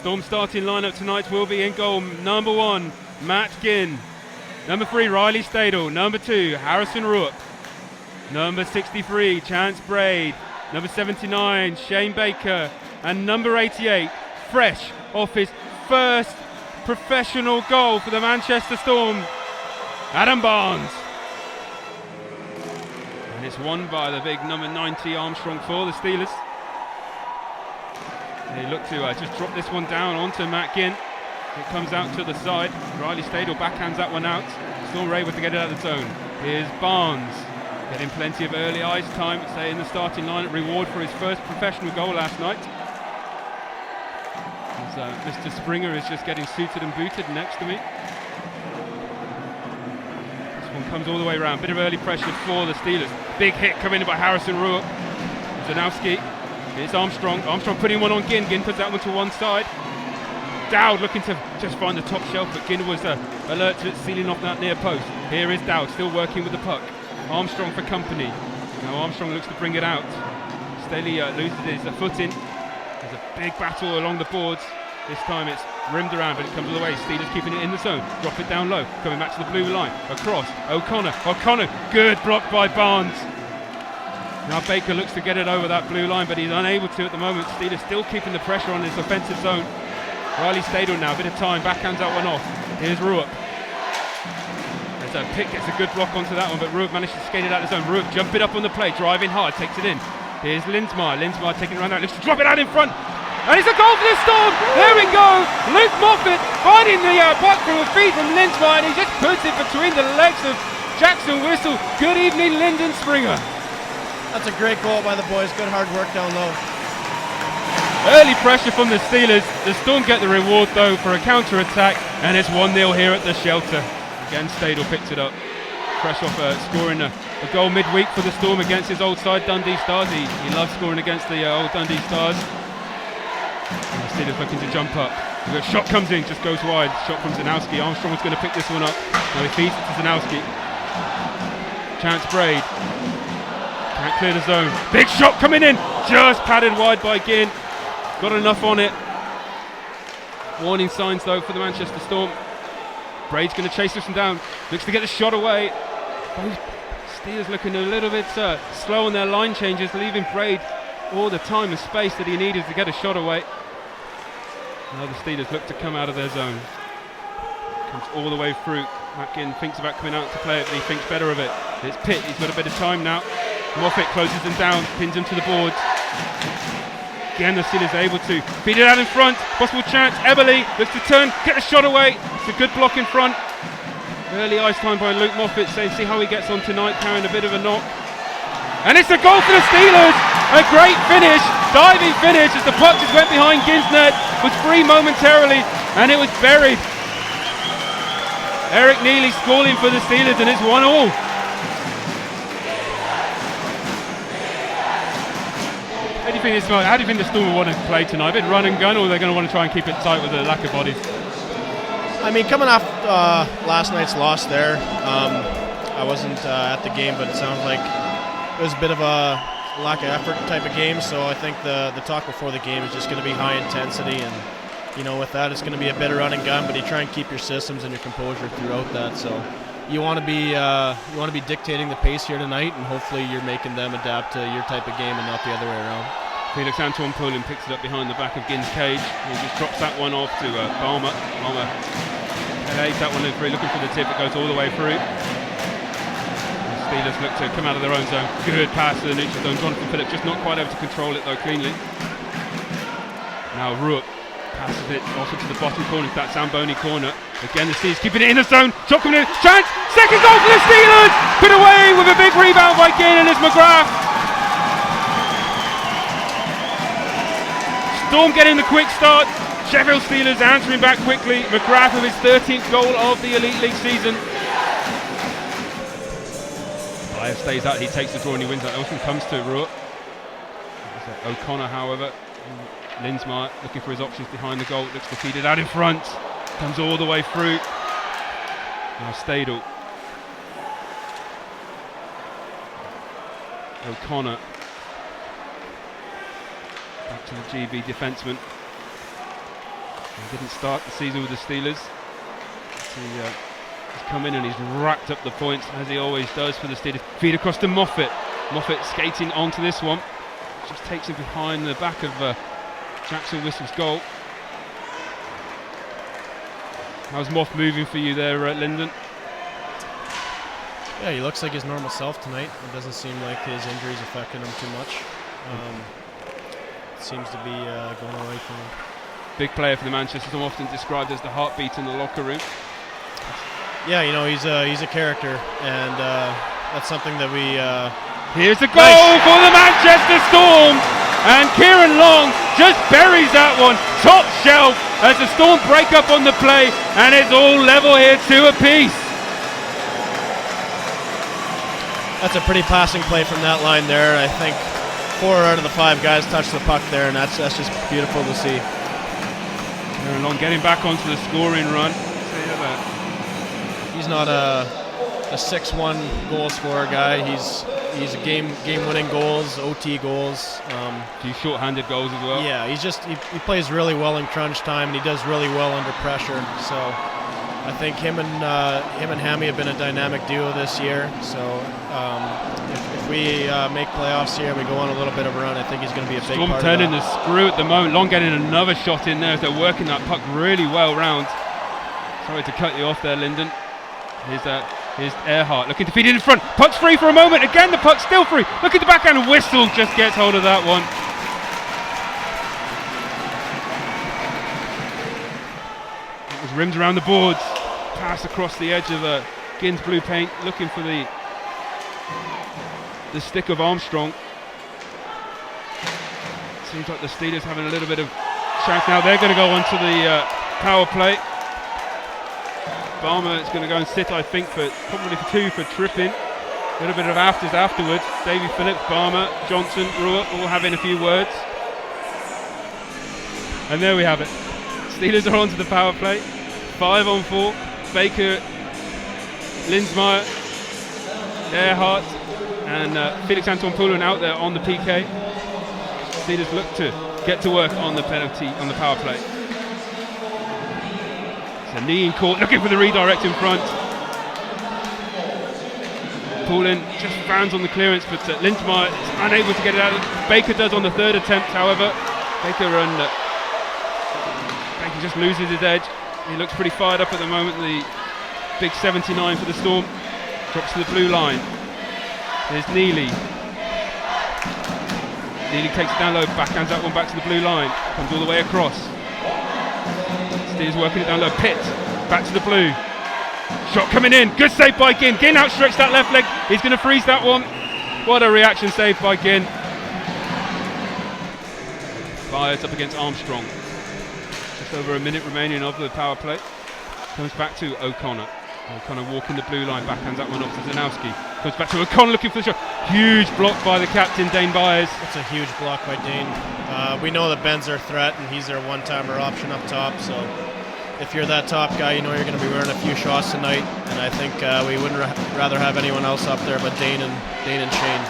Storm starting lineup tonight will be in goal. Number 1, Matt Ginn. Number 3, Riley Stadel. Number 2, Harrison Rook. Number 63, Chance Braid. Number 79, Shane Baker. And number 88, fresh off his first professional goal for the Manchester Storm, Adam Barnes. And it's won by the big number 90 Armstrong for the Steelers. They look to just drop this one down onto Matt Ginn. It comes out to the side. Riley Stadel backhands that one out. Still able to get it out of the zone. Here's Barnes, getting plenty of early ice time, say in the starting lineup. Reward for his first professional goal last night. As, Mr. Springer is just getting suited and booted next to me. This one comes all the way around. Bit of early pressure for the Steelers. Big hit coming in by Harrison Rook. Zanowski. It's Armstrong. Armstrong putting one on Ginn. Ginn puts that one to one side. Dowd looking to just find the top shelf, but Ginn was alert to it, sealing off that near post. Here is Dowd, still working with the puck. Armstrong for company. Now Armstrong looks to bring it out. Staley loses his footing. There's a big battle along the boards. This time it's rimmed around, but it comes all the way. Steelers keeping it in the zone. Drop it down low. Coming back to the blue line. Across. O'Connor. Good block by Barnes. Now Baker looks to get it over that blue line, but he's unable to at the moment. Steelers still keeping the pressure on his offensive zone. Riley Stadel now, a bit of time, backhands that one off. Here's Ruup. As Pitt gets a good block onto that one, but Ruup managed to skate it out of the zone. Ruup jumping up on the play, driving hard, takes it in. Here's Lindsmeyer taking it around out, looks to drop it out in front. And it's a goal for the Storm! There we go! Luke Moffat finding the puck from a feed from Lindsmeyer, and he just puts it between the legs of Jackson Whistle. Good evening, Lyndon Springer. That's a great goal by the boys. Good hard work down low. Early pressure from the Steelers. The Storm get the reward though for a counter-attack, and it's 1-0 here at the Shelter. Again, Stadel picks it up. Fresh off scoring a goal midweek for the Storm against his old side, Dundee Stars. He loves scoring against the old Dundee Stars. And the Steelers looking to jump up. The shot comes in, just goes wide. Shot from Zanowski. Armstrong's going to pick this one up. Now he feeds it to Zanowski. Chance Braid. Can't clear the zone. Big shot coming in. Just padded wide by Ginn. Got enough on it. Warning signs though for the Manchester Storm. Braid's going to chase this one down. Looks to get the shot away. Both Steelers looking a little bit slow on their line changes, leaving Braid all the time and space that he needed to get a shot away. Now the Steelers look to come out of their zone. Comes all the way through. Matt Ginn thinks about coming out to play it, but he thinks better of it. It's Pitt. He's got a bit of time now. Moffat closes him down, pins him to the boards. Again, the Steelers are able to feed it out in front. Possible chance. Eberle looks to turn, get the shot away. It's a good block in front. Early ice time by Luke Moffat, saying see how he gets on tonight, carrying a bit of a knock. And it's a goal for the Steelers. A great finish, diving finish as the puck just went behind Ginn's net. Was free momentarily and it was buried. Eric Neely scoring for the Steelers and it's 1-1. How do you think the Storm will want to play tonight? A bit run and gun, or are they going to want to try and keep it tight with the lack of bodies? I mean, coming off last night's loss there, I wasn't at the game, but it sounds like it was a bit of a lack of effort type of game. So I think the talk before the game is just going to be high intensity, and with that it's going to be a bit of run and gun. But you try and keep your systems and your composure throughout that. So you want to be dictating the pace here tonight, and hopefully you're making them adapt to your type of game and not the other way around. Felix Antoine Poulin picks it up behind the back of Ginn's cage. He just drops that one off to Balmer. Balmer takes that one in free, looking for the tip. It goes all the way through. The Steelers look to come out of their own zone. Good pass to the neutral zone. Jonathan Phillips just not quite able to control it though cleanly. Now Ruup passes it off into the bottom corner, that Zamboni corner. Again, the Steelers keeping it in the zone. Shot coming in. Chance! Second goal for the Steelers! Put away with a big rebound by Ginn, and it's McGrath. Storm getting the quick start. Sheffield Steelers answering back quickly. McGrath with his 13th goal of the Elite League season. Blair stays out. He takes the draw and he wins that. Elson comes to Ruup. O'Connor, however. Lindsmeyer looking for his options behind the goal. Looks to feed it out in front. Comes all the way through. Now Stadel. O'Connor. Back to the GB defenseman. He didn't start the season with the Steelers. He's come in and he's racked up the points, as he always does for the Steelers. Feed across to Moffat. Moffat skating onto this one. Just takes him behind the back of Jackson Whistle's goal. How's Moff moving for you there, Lyndon? Yeah, he looks like his normal self tonight. It doesn't seem like his injuries affected him too much. Seems to be going all right for him. Big player for the Manchester, so often described as the heartbeat in the locker room. Yeah, you know, he's a character, and that's something that we... Here's a goal for the Manchester Storm, and Kieran Long just buries that one top shelf as the Storm break up on the play, and it's all level here, 2 apiece. That's a pretty passing play from that line there. I think 4 out of the 5 guys touched the puck there, and that's just beautiful to see. Kieran Long getting back onto the scoring run. He's not a 6-1 goal scorer guy. He's a game-winning goals, OT goals. A few short-handed goals as well. Yeah, he plays really well in crunch time, and he does really well under pressure. So I think him and Hammy have been a dynamic duo this year. So if we make playoffs here, we go on a little bit of a run, I think he's going to be a big Storm part turning of the screw at the moment. Long getting another shot in there as they're working that puck really well round. Sorry to cut you off there, Lyndon. Here's Earhart looking to feed it in front. Puck's free for a moment. Again, the puck's still free. Look at the backhand. Whistle just gets hold of that one. It was rimmed around the boards. Pass across the edge of Ginn's blue paint. Looking for the stick of Armstrong. Seems like the Steelers having a little bit of chance now. They're going to go onto the power play. Barmer is going to go and sit, I think, probably for 2 for tripping. A little bit of afters afterwards. Davy Phillips, Barmer, Johnson, Brewer, all having a few words. And there we have it. Steelers are onto the power play. 5 on 4. Baker, Linsmeyer, Earhart, and Felix Anton Poulin out there on the PK. Steelers look to get to work on the penalty on the power play. A knee in court, looking for the redirect in front. Poulin just fans on the clearance, but Linsmeyer is unable to get it out. Baker does on the 3rd attempt, however. Baker just loses his edge. He looks pretty fired up at the moment. The big 79 for the Storm drops to the blue line. There's Neely. Neely takes it down low, backhands that one back to the blue line. Comes all the way across. Steelers working it down low. Pitt back to the blue. Shot coming in. Good save by Ginn. Ginn outstretched that left leg. He's going to freeze that one. What a reaction save by Ginn. Fires up against Armstrong. Just over a minute remaining of the power play. Comes back to O'Connor. O'Connor walking the blue line. Backhands that one off to Zanowski. Comes back to O'Connor looking for the shot. Huge block by the captain, Dane Byers. That's a huge block by Dane. We know that Ben's our threat, and he's their one-timer option up top. So if you're that top guy, you know you're going to be wearing a few shots tonight. And I think we wouldn't rather have anyone else up there but Dane and Shane.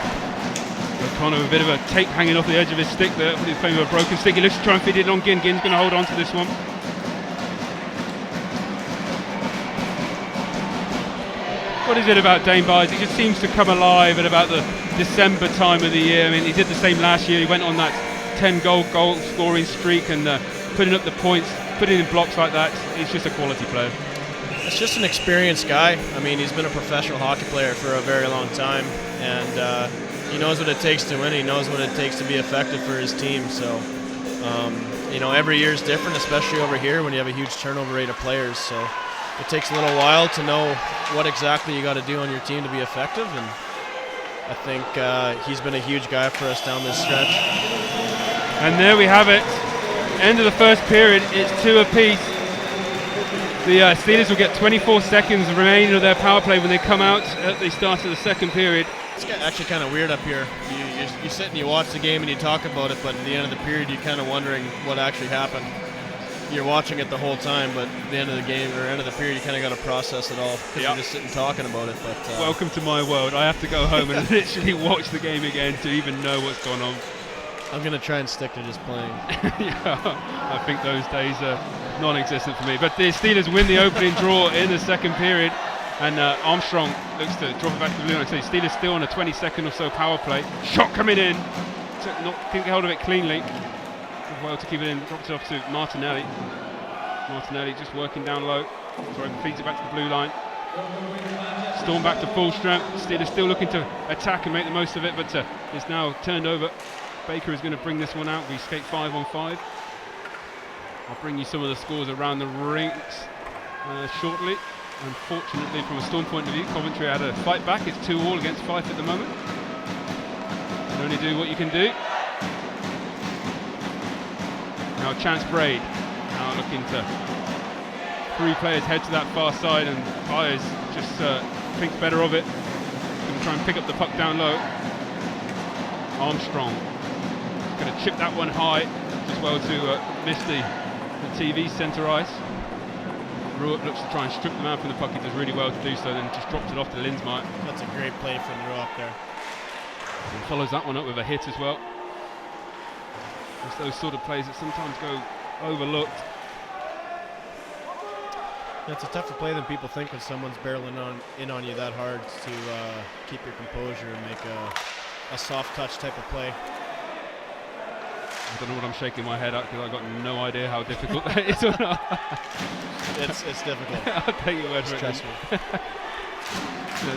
O'Connor with a bit of a tape hanging off the edge of his stick there. He's playing with a broken stick. He looks to try and feed it on Ginn. Ginn's going to hold on to this one. What is it about Dane Byers? He just seems to come alive at about the December time of the year. I mean, he did the same last year. He went on that 10-goal scoring streak and putting up the points, putting in blocks like that. He's just a quality player. It's just an experienced guy. I mean, he's been a professional hockey player for a very long time, and he knows what it takes to win. He knows what it takes to be effective for his team. So, every year is different, especially over here when you have a huge turnover rate of players. So it takes a little while to know what exactly you got to do on your team to be effective, and I think he's been a huge guy for us down this stretch. And there we have it. End of the first period. It's 2 apiece. The Steelers will get 24 seconds remaining of their power play when they come out at the start of the second period. It's actually kind of weird up here. You sit and you watch the game and you talk about it, but at the end of the period you're kind of wondering what actually happened. You're watching it the whole time, but at the end of the game or end of the period, you kind of got to process it all because you're just sitting talking about it. But welcome to my world. I have to go home and literally watch the game again to even know what's going on. I'm going to try and stick to just playing. Yeah, I think those days are non-existent for me. But the Steelers win the opening draw in the second period, and Armstrong looks to drop it back to the blue line. So Steelers still on a 20-second or so power play. Shot coming in. Didn't get hold of it cleanly. Did well to keep it in. Drops it off to Martinelli. Martinelli just working down low. Sorry, feeds it back to the blue line. Storm back to full strength. Steelers still looking to attack and make the most of it, but it's now turned over. Baker is going to bring this one out. We skate 5-on-5. I'll bring you some of the scores around the rinks shortly. Unfortunately, from a Storm point of view, Coventry had a fight back. It's 2-2 against Fife at the moment. You can only do what you can do. Now Chance Braid. Now looking to 3 players head to that far side, and Byers just thinks better of it. Going to try and pick up the puck down low. Armstrong going to chip that one high, as well to miss the TV centre ice. Ruop looks to try and strip the man from the puck. He does really well to do so, then just drops it off to Linsmeyer. That's a great play from Ruop there. And follows that one up with a hit as well. It's those sort of plays that sometimes go overlooked. It's a tougher play than people think when someone's barreling in on you that hard to keep your composure and make a soft touch type of play. I don't know what I'm shaking my head at, because I've got no idea how difficult that is or not. It's difficult. I'll take your word for it. Trust me.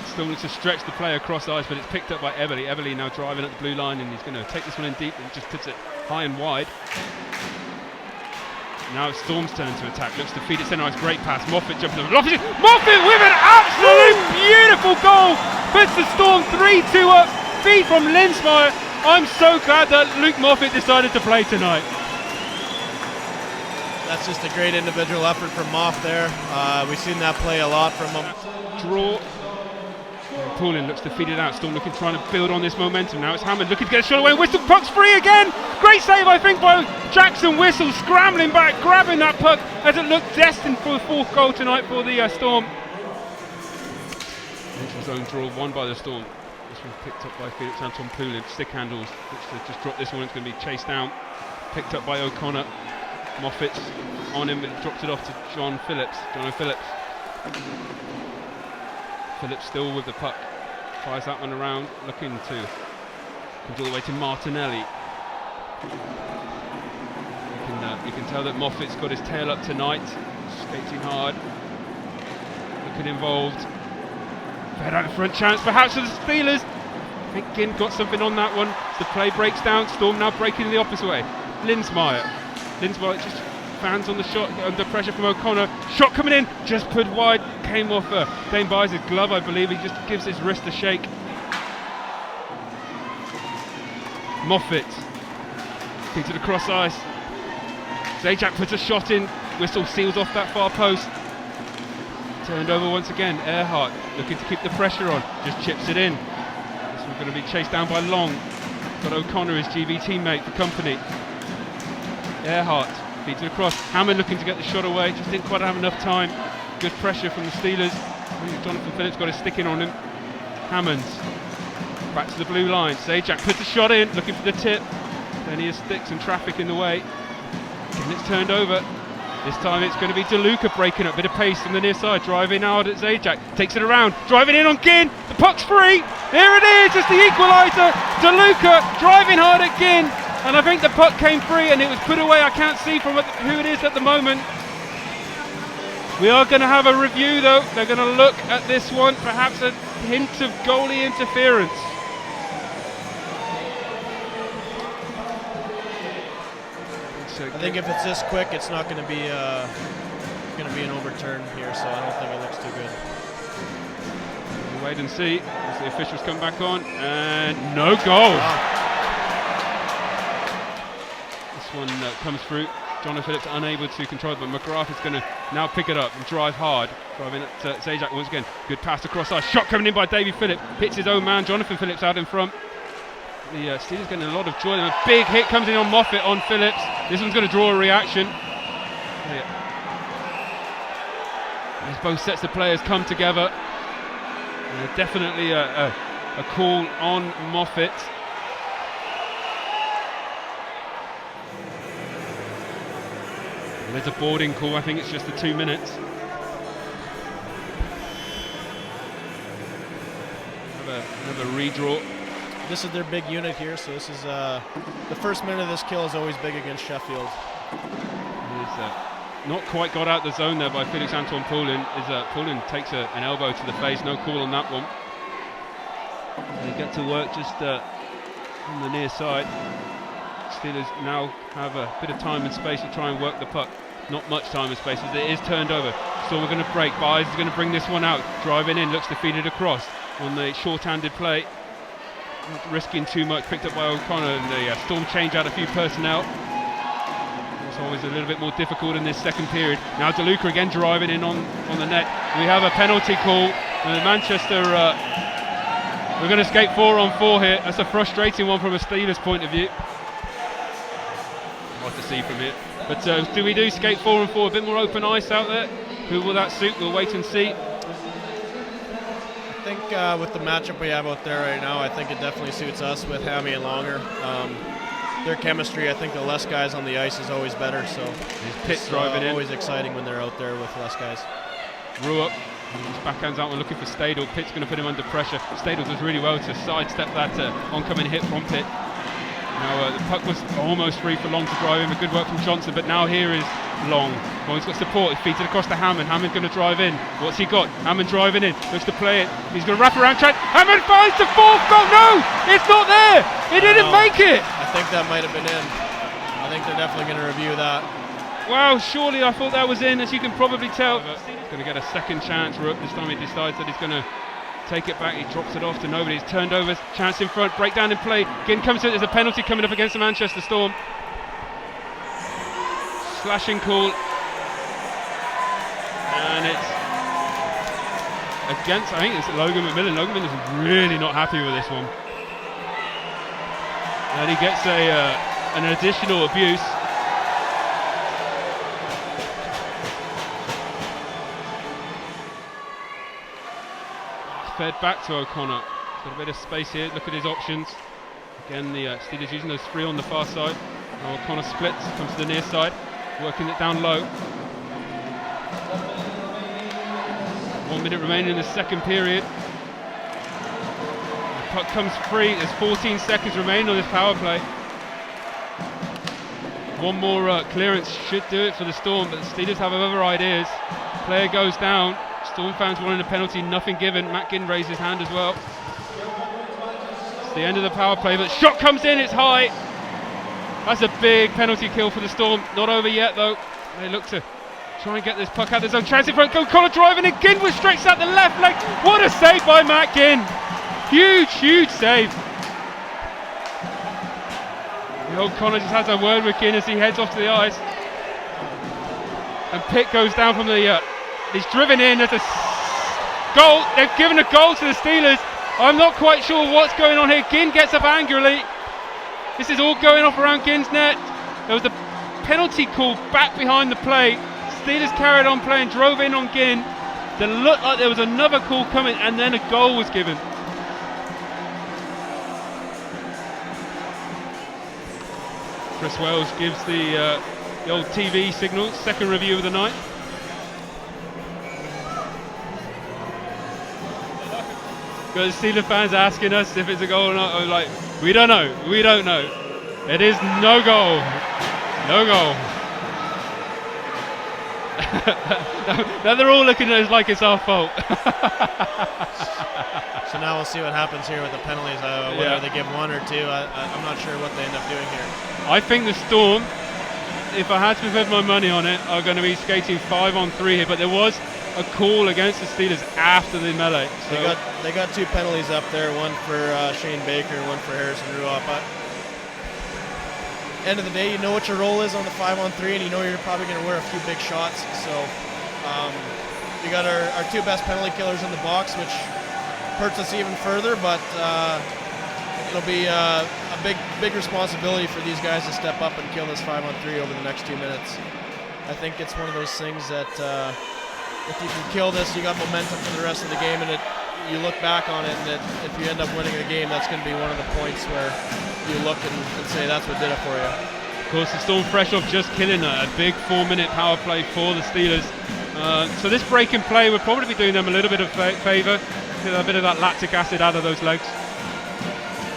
Still looks to stretch the play across ice, but it's picked up by Everly. Everly now driving at the blue line, and he's going to take this one in deep and just puts it high and wide. Now it's Storm's turn to attack. Looks to feed it centre ice. Great pass. Moffat jumping over. Moffat with an absolute beautiful goal. Puts the Storm 3-2 up. Feed from Linsmeyer. I'm so glad that Luke Moffat decided to play tonight. That's just a great individual effort from Moff there. We've seen that play a lot from him. Draw. Poulin looks to feed it out. Storm looking, trying to build on this momentum. Now it's Hammond looking to get a shot away. Whistle, puck's free again. Great save, I think, by Jackson Whistle, scrambling back, grabbing that puck as it looked destined for the 4th goal tonight for the Storm. Neutral zone draw won by the Storm. This one picked up by Felix Anton Poulin. Stick handles. Looks to just drop this one. It's going to be chased down. Picked up by O'Connor. Moffat's on him, but drops it off to John Phillips. Phillips still with the puck. Fires that one around. Looking to. Comes all the way to Martinelli. You can tell that Moffat's got his tail up tonight. Skating hard. Looking involved. Fed out in front, chance perhaps for the Steelers. I think Ginn got something on that one. The play breaks down. Storm now breaking the opposite way. Linsmeyer just fans on the shot, under pressure from O'Connor. Shot coming in, just put wide. Came off Dane Byers' glove, I believe. He just gives his wrist a shake. Moffat into the cross ice. Zajac puts a shot in. Whistle seals off that far post. Turned over once again. Earhart looking to keep the pressure on. Just chips it in. This one's going to be chased down by Long. Got O'Connor, his GB teammate, for company. Earhart feeds it across. Hammond looking to get the shot away. Just didn't quite have enough time. Good pressure from the Steelers. Jonathan Phillips got a stick in on him. Hammond back to the blue line. Zajac puts a shot in, looking for the tip. Then he has sticks and traffic in the way. And it's turned over. This time it's going to be DeLuca breaking up. Bit of pace from the near side. Driving hard at Zajac. Takes it around. Driving in on Ginn. The puck's free. There it is. It's the equaliser. DeLuca driving hard at Ginn. And I think the puck came free and it was put away. I can't see from who it is at the moment. We are going to have a review though. They're going to look at this one. Perhaps a hint of goalie interference. I think if it's this quick, it's not going to be an overturn here, so I don't think it looks too good. We'll wait and see as the officials come back on, and no goal. Wow. This one comes through. Jonathan Phillips unable to control it, but McGrath is going to now pick it up and drive hard. Driving at Zajac once again. Good pass across ice. Shot coming in by Davy Phillips. Hits his own man. Jonathan Phillips out in front. The Steelers getting a lot of joy. And a big hit comes in on Moffat on Phillips. This one's going to draw a reaction. As both sets of players come together. Definitely a call on Moffat. There's a boarding call. I think it's just the 2 minutes. Another redraw. This is their big unit here, so this is the first minute of this kill is always big against Sheffield. Not quite got out the zone there by Felix Antoine Poulin. Poulin takes an elbow to the face, no call on that one. They get to work just on the near side. Steelers now have a bit of time and space to try and work the puck. Not much time and space as it is turned over. So we're going to break. Byers is going to bring this one out. Driving in, looks to feed it across on the short-handed play. Not risking too much, picked up by O'Connor, and the Storm change out a few personnel. It's always a little bit more difficult in this second period. Now DeLuca again driving in on the net. We have a penalty call, and Manchester, we're going to skate 4-on-4 here. That's a frustrating one from a Steelers point of view. Hard to see from here. But do we do skate 4-on-4, a bit more open ice out there? Who will that suit? We'll wait and see. I think with the matchup we have out there right now, I think it definitely suits us with Hammy and Longer. Their chemistry, I think the less guys on the ice is always better. So Pitt's driving in. Always exciting when they're out there with less guys. Rupp, his backhands out and looking for Stadel. Pitt's going to put him under pressure. Stadel does really well to sidestep that oncoming hit from Pitt. Now the puck was almost free for Long to drive in, but good work from Johnson. But now here is Long. Well, he's got support. He feeds it across to Hammond. Hammond's going to drive in. What's he got? Hammond driving in. Looks to play it. He's going to wrap around. Hammond finds the fourth goal. No, it's not there. He didn't make it. I think that might have been in. I think they're definitely going to review that. Wow, surely I thought that was in, as you can probably tell. He's going to get a second chance. Rupp this time he decides that he's going to take it back. He drops it off to nobody. He's turned over. Chance in front. Breakdown in play. Again comes to it. There's a penalty coming up against the Manchester Storm. Slashing call. And it's against, I think it's Logan McMillan. Logan McMillan is really not happy with this one. And he gets an additional abuse. Fed back to O'Connor. He's got a bit of space here. Look at his options. Again, the Steelers using those three on the far side. Now O'Connor splits, comes to the near side, working it down low. 1 minute remaining in the second period. The puck comes free. There's 14 seconds remaining on this power play. One more clearance should do it for the Storm, but the Steelers have other ideas. Player goes down. Storm fans wanting a penalty, nothing given. Matt Ginn raised his hand as well. It's the end of the power play, but shot comes in, it's high. That's a big penalty kill for the Storm. Not over yet though. They look to try and get this puck out of the zone. Chance in front, O'Connor driving in. Ginn was stretched out the left leg. What a save by Matt Ginn. Huge, huge save. O'Connor just has a word with Ginn as he heads off to the ice. And Pitt goes down from the... he's driven in. There's a goal. They've given a goal to the Steelers. I'm not quite sure what's going on here. Ginn gets up angrily. This is all going off around Ginn's net. There was a penalty call back behind the play. Steelers carried on playing, drove in on Ginn. It looked like there was another call coming, and then a goal was given. Chris Wells gives the old TV signal, second review of the night. Because Steelers fans asking us if it's a goal or not. I'm like, we don't know. We don't know. It is no goal. No goal. Now they're all looking at us like it's our fault. So now we'll see what happens here with the penalties. Whether they give one or two, I'm not sure what they end up doing here. I think the Storm, if I had to put my money on it, are going to be skating 5-on-3 here. But there was a call against the Steelers after the melee. So they got two penalties up there, one for Shane Baker and one for Harrison Ruoff. End of the day, you know what your role is on the 5-on-3, and you know you're probably going to wear a few big shots. So we got our two best penalty killers in the box, which hurts us even further, but it'll be a big responsibility for these guys to step up and kill this 5-on-3 over the next 2 minutes. I think it's one of those things that if you can kill this, you got momentum for the rest of the game, and you look back on it, and if you end up winning the game, that's going to be one of the points where you look and say that's what did it for you. Of course, the Storm fresh off just killing a big 4-minute power play for the Steelers. So this break in play would probably be doing them a little bit of favour, get a bit of that lactic acid out of those legs.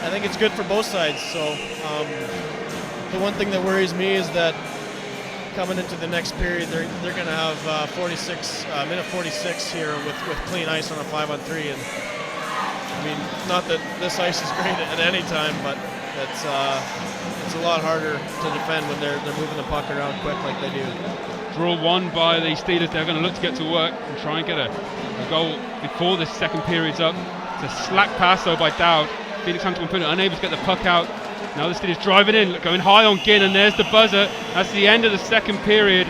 I think it's good for both sides. So the one thing that worries me is that coming into the next period, they're going to have minute 46 here with clean ice on a 5-on-3, and I mean, not that this ice is great at any time, but it's a lot harder to defend when they're moving the puck around quick like they do. Draw one by the Steelers. They're going to look to get to work and try and get a goal before the second period's up. It's a slack pass though by Dowd. Felix Hunter put it, unable to get the puck out. Now the Steelers driving in, going high on Ginn, and there's the buzzer. That's the end of the second period.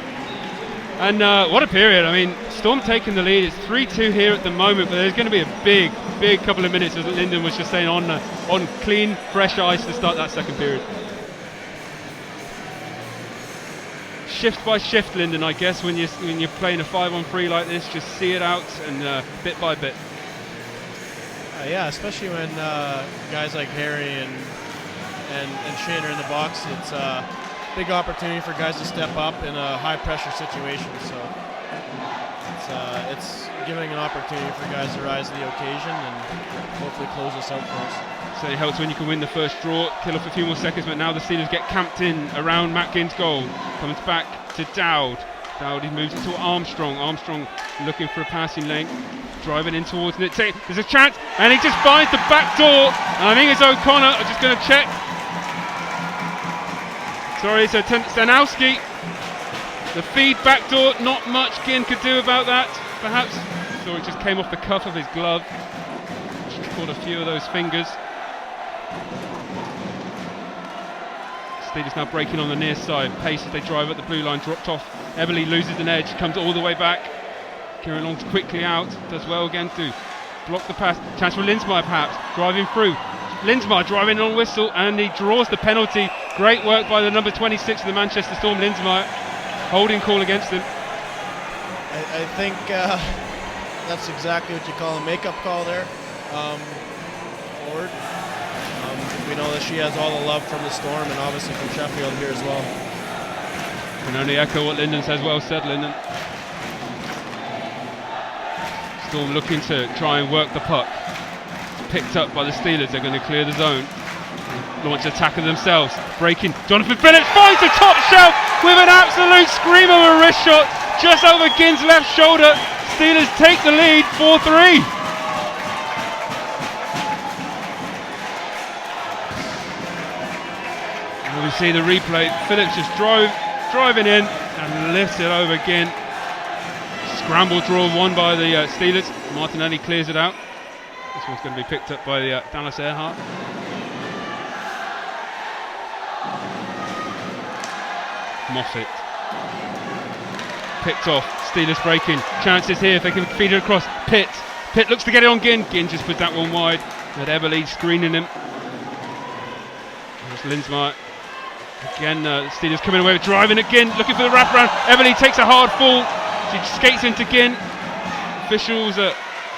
And what a period. I mean, Storm taking the lead. It's 3-2 here at the moment, but there's going to be a big couple of minutes, as Lyndon was just saying, on clean, fresh ice to start that second period. Shift by shift, Lyndon, I guess, when you're playing a 5-on-3 like this, just see it out and bit by bit. Yeah, especially when guys like Harry and Shane are in the box. It's a big opportunity for guys to step up in a high-pressure situation. So it's giving an opportunity for guys to rise to the occasion and hopefully close this out for us. So it helps when you can win the first draw, kill off a few more seconds, but now the Steelers get camped in around Matt Ginn's goal. Comes back to Dowd. Dowd, he moves it to Armstrong. Armstrong looking for a passing lane, driving in towards it. There's a chance, and he just finds the back door. And I think it's O'Connor. I'm just going to check. Sorry, so Stanowski. The feed back door, not much Ginn could do about that. Perhaps, so it just came off the cuff of his glove. Just caught a few of those fingers. Steelers now breaking on the near side. Pace as they drive at the blue line, dropped off. Everly loses an edge, comes all the way back. Kieran Long's quickly out, does well again to block the pass. Chance for Linsmeyer perhaps, driving through. Linsmeyer driving on whistle, and he draws the penalty. Great work by the number 26 of the Manchester Storm, Linsmeyer. Holding call against him. I think that's exactly what you call a makeup call there. Forward. We know that she has all the love from the Storm and obviously from Sheffield here as well. Can only echo what Lyndon says. Well said, Lyndon. Storm looking to try and work the puck. Picked up by the Steelers. They're going to clear the zone. Launch attacker themselves. Breaking. Jonathan Phillips finds the top shelf with an absolute scream of a wrist shot just over Ginn's left shoulder. Steelers take the lead 4-3. We see the replay. Phillips just driving in and lifts it over again. Scramble draw won by the Steelers. Martinelli clears it out. This one's going to be picked up by Dallas Earhart. Moffat picked off. Steelers breaking. Chances here if they can feed it across. Pitt looks to get it on Ginn. Ginn just put that one wide. But Everly screening him. There's Linsmeyer. Again, Steelers coming away with driving again, looking for the wraparound. Everly takes a hard fall. She skates into Ginn. Officials are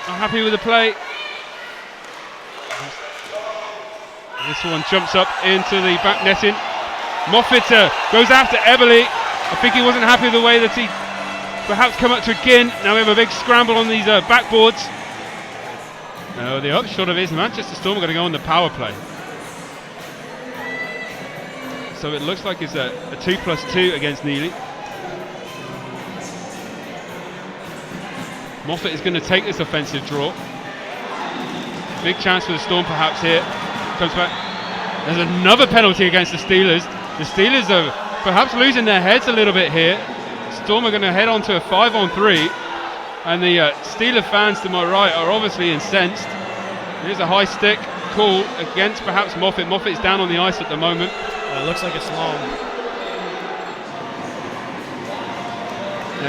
happy with the play. This one jumps up into the back netting. Moffat goes after Everly. I think he wasn't happy with the way that he perhaps come up to Ginn. Now we have a big scramble on these backboards. Now the upshot of it is Manchester Storm are going to go on the power play. So it looks like it's a 2+2 against Neely. Moffat is going to take this offensive draw. Big chance for the Storm perhaps here. Comes back. There's another penalty against the Steelers. The Steelers are perhaps losing their heads a little bit here. Storm are going to head on to a 5-on-3. And the Steeler fans to my right are obviously incensed. Here's a high stick call against perhaps Moffat. Moffat's down on the ice at the moment. It looks like it's long.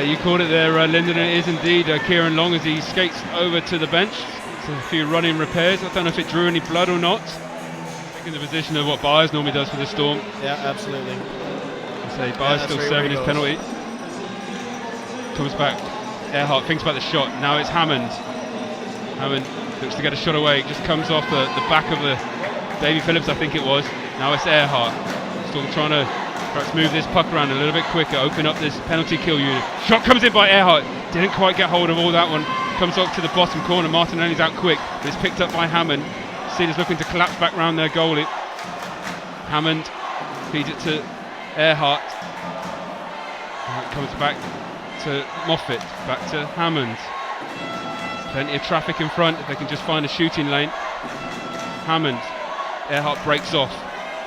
You called it there, Lyndon. It is indeed Kieran Long as he skates over to the bench. It's a few running repairs. I don't know if it drew any blood or not. Taking the position of what Byers normally does for the Storm. Yeah, absolutely. I say Byers still serving his penalty. Comes back. Earhart thinks about the shot. Now it's Hammond. Hammond looks to get a shot away. It just comes off the back of the Davy Phillips, I think it was. Now it's Earhart. Still trying to Perhaps move this puck around a little bit quicker, open up this penalty kill unit. Shot comes in by Earhart. Didn't quite get hold of all that one. Comes up to the bottom corner. Martinelli's out quick, but it's picked up by Hammond. Steelers looking to collapse back round their goalie. Hammond feeds it to Earhart. And it comes back to Moffat, back to Hammond. Plenty of traffic in front if they can just find a shooting lane. Hammond. Earhart breaks off.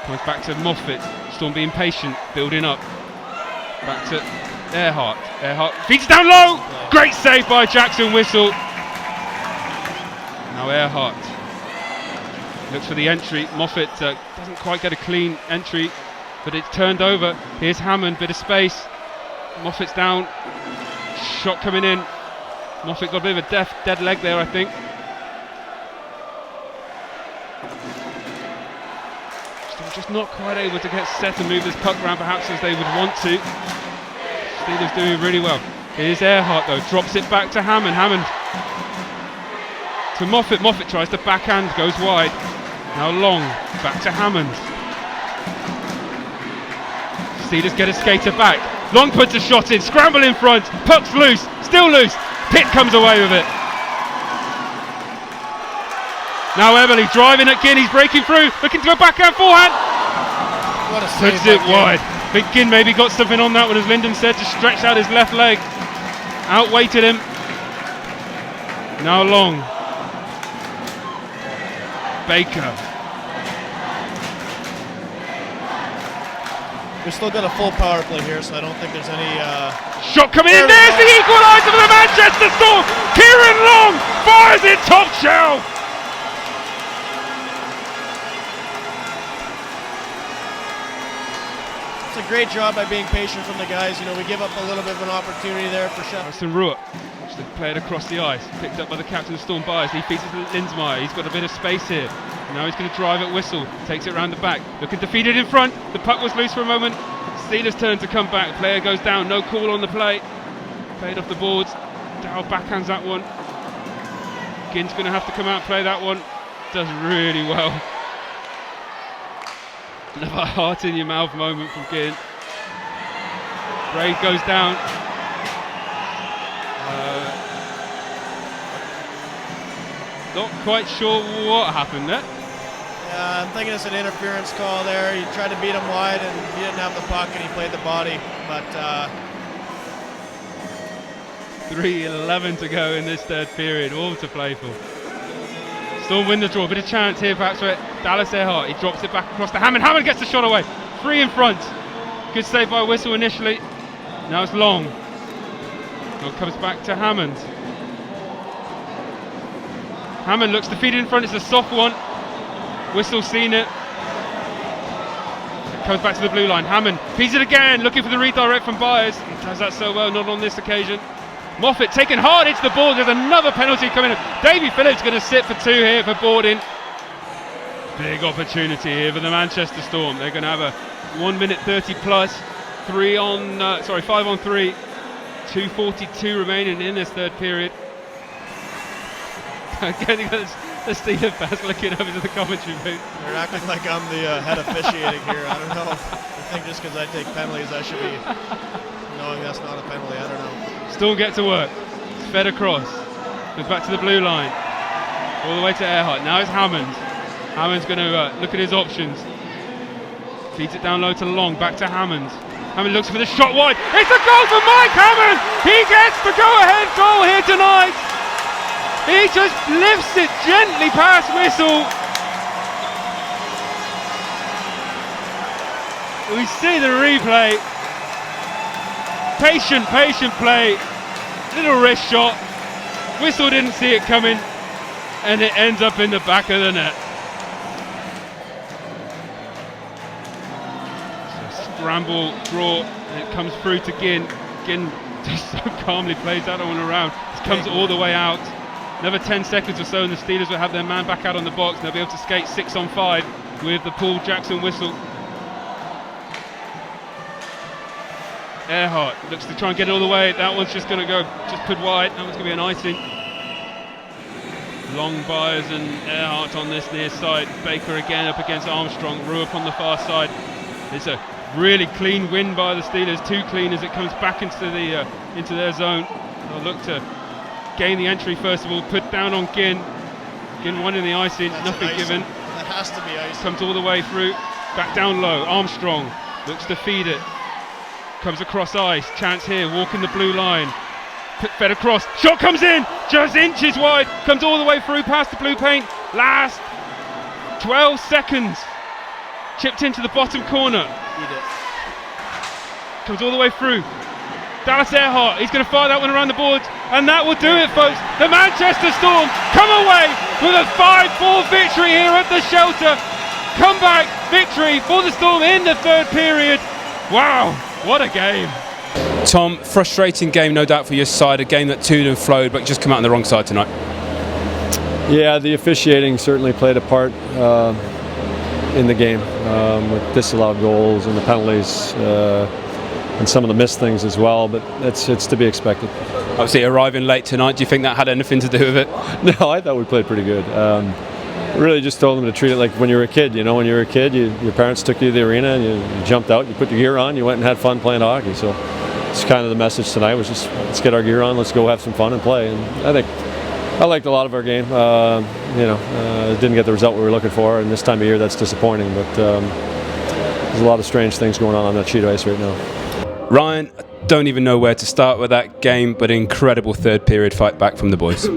Comes back to Moffat. Storm being patient, building up. Back to Earhart. Earhart feeds down low. Great save by Jackson Whistle. Now Earhart looks for the entry. Moffat doesn't quite get a clean entry, but it's turned over. Here's Hammond, bit of space. Moffat's down. Shot coming in. Moffat got a bit of a dead leg there, I think. Just not quite able to get set and move this puck around perhaps as they would want to. Steelers doing really well. Here's Earhart though, drops it back to Hammond. Hammond to Moffat. Moffat tries to backhand, goes wide. Now Long, back to Hammond. Steelers get a skater back. Long puts a shot in, scramble in front, puck's loose, still loose. Pitt comes away with it. Now Eberle driving at Ginn, he's breaking through, looking to a backhand forehand. What a save. Puts it wide. I think Ginn maybe got something on that one, as Lyndon said, just stretched out his left leg. Outweighted him. Now Long. Baker. We've still got a full power play here, so I don't think there's any... Shot coming in, there's the equaliser for the Manchester Storm! Kieran Long fires it top shelf! It's a great job by being patient from the guys. You know, we give up a little bit of an opportunity there for Sheffield. Harrison Ruart, just played across the ice, picked up by the captain of Storm Byers. He feeds it to Linsmeyer. He's got a bit of space here. Now he's going to drive at Whistle, takes it round the back, looking to feed it in front. The puck was loose for a moment. Steelers turn to come back. Player goes down, no call on the play. Played off the boards. Dow backhands that one. Ginn's going to have to come out and play that one. Does really well. Another heart in your mouth moment from Ginn. Braid goes down. Not quite sure what happened there. Yeah, I'm thinking it's an interference call there. He tried to beat him wide and he didn't have the puck and he played the body. But 3:11 to go in this third period, all to play for. Storm win the draw, bit of chance here perhaps for Dallas Earhart. He drops it back across to Hammond. Hammond gets the shot away. 3 in front. Good save by Whistle initially. Now it's Long. Long comes back to Hammond. Hammond looks to feed it in front. It's a soft one. Whistle seen it. Comes back to the blue line. Hammond feeds it again, looking for the redirect from Byers. He does that so well, not on this occasion. Moffat taken hard into the ball. There's another penalty coming in. Davy Phillips going to sit for 2 here for boarding. Big opportunity here for the Manchester Storm. They're going to have a 1 minute 30 plus, 5 on 3, 2:42 remaining in this third period. Again, the Steelers fans looking over to the commentary booth. they're acting like I'm the head officiating here. I don't know. I think just because I take penalties, I should be knowing that's not a penalty. I don't know. Storm get to work. It's fed across. Goes back to the blue line. All the way to Earhart. Now it's Hammond. Hammond's going to look at his options. Feeds it down low to Long. Back to Hammond. Hammond looks for the shot wide. It's a goal for Mike Hammond. He gets the go-ahead goal here tonight. He just lifts it gently past Whistle. We see the replay. Patient play. Little wrist shot. Whistle didn't see it coming, and it ends up in the back of the net. So scramble, draw, and it comes through to Ginn. Ginn just so calmly plays that one around. It comes all the way out. Another 10 seconds or so and the Steelers will have their man back out on the box. They'll be able to skate 6 on 5 with the Paul Jackson whistle. Earhart looks to try and get it all the way. That one's just going to go, just put wide. That one's going to be an icing. Long Byers and Earhart on this near side. Baker again up against Armstrong. Rupp on the far side. It's a Really clean win by the Steelers, too clean as it comes back into their zone. They'll look to gain the entry first of all, put down on Ginn. Ginn one in the icing, nothing given. That has to be icing. Comes all the way through, back down low. Armstrong looks to feed it. Comes across ice, chance here, walking the blue line. Fed across, shot comes in, just inches wide, comes all the way through past the blue paint. Last 12 seconds, chipped into the bottom corner. Comes all the way through. Dallas Earhart, he's going to fire that one around the boards, and that will do it, folks. The Manchester Storm come away with a 5-4 victory here at the Shelter. Comeback victory for the Storm in the third period. Wow, what a game. Tom, frustrating game no doubt for your side, a game that toed and flowed but just come out on the wrong side tonight. Yeah, the officiating certainly played a part in the game with disallowed goals and the penalties and some of the missed things as well, but it's to be expected. Obviously arriving late tonight, do you think that had anything to do with it? No, I thought we played pretty good. Really just told them to treat it like when you were a kid. You know, when you were a kid, your parents took you to the arena and you jumped out, you put your gear on, you went and had fun playing hockey. So it's kind of the message tonight was just let's get our gear on, let's go have some fun and play. And I think I liked a lot of our game. Didn't get the result we were looking for, and this time of year that's disappointing. But there's a lot of strange things going on that sheet of ice right now. Ryan, I don't even know where to start with that game, but incredible third period fight back from the boys.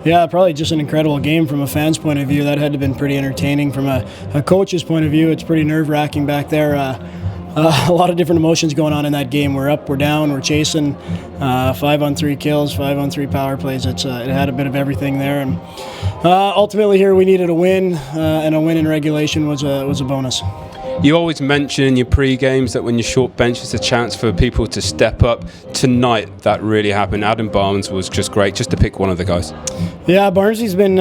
Yeah, probably just an incredible game from a fan's point of view. That had to have been pretty entertaining. From a coach's point of view, it's pretty nerve-wracking back there. A lot of different emotions going on in that game. We're up, we're down, we're chasing. 5-on-3 kills, 5-on-3 power plays. It had a bit of everything there. And ultimately here we needed a win, and a win in regulation was a bonus. You always mention in your pre-games that when you're short bench, it's a chance for people to step up. Tonight, that really happened. Adam Barnes was just great, just to pick one of the guys. Yeah, Barnesy's been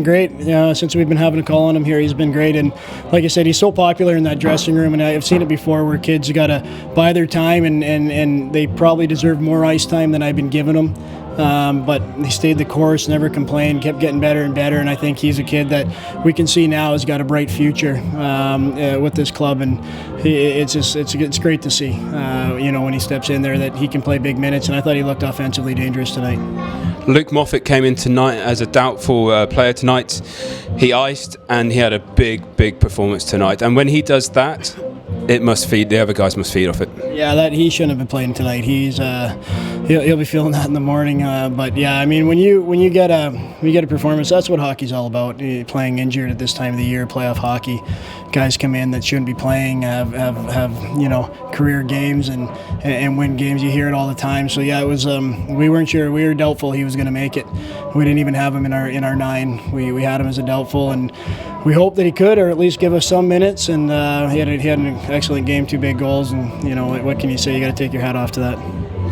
great since we've been having a call on him here. He's been great, and like I said, he's so popular in that dressing room. And I've seen it before where kids got to buy their time, and they probably deserve more ice time than I've been giving them. But he stayed the course, never complained, kept getting better and better, and I think he's a kid that we can see now has got a bright future with this club, and it's great to see, when he steps in there that he can play big minutes, and I thought he looked offensively dangerous tonight. Luke Moffat came in tonight as a doubtful player tonight. He iced, and he had a big performance tonight, and when he does that, the other guys must feed off it. Yeah, that he shouldn't have been playing tonight. He'll be feeling that in the morning. But yeah, I mean, when you get a performance, that's what hockey's all about. Playing injured at this time of the year, playoff hockey, guys come in that shouldn't be playing, have career games and win games. You hear it all the time. So yeah, it was. We weren't sure. We were doubtful he was going to make it. We didn't even have him in our nine. We had him as a doubtful, and we hoped that he could, or at least give us some minutes. And he had an excellent game, 2 big goals, and what can you say? You got to take your hat off to that.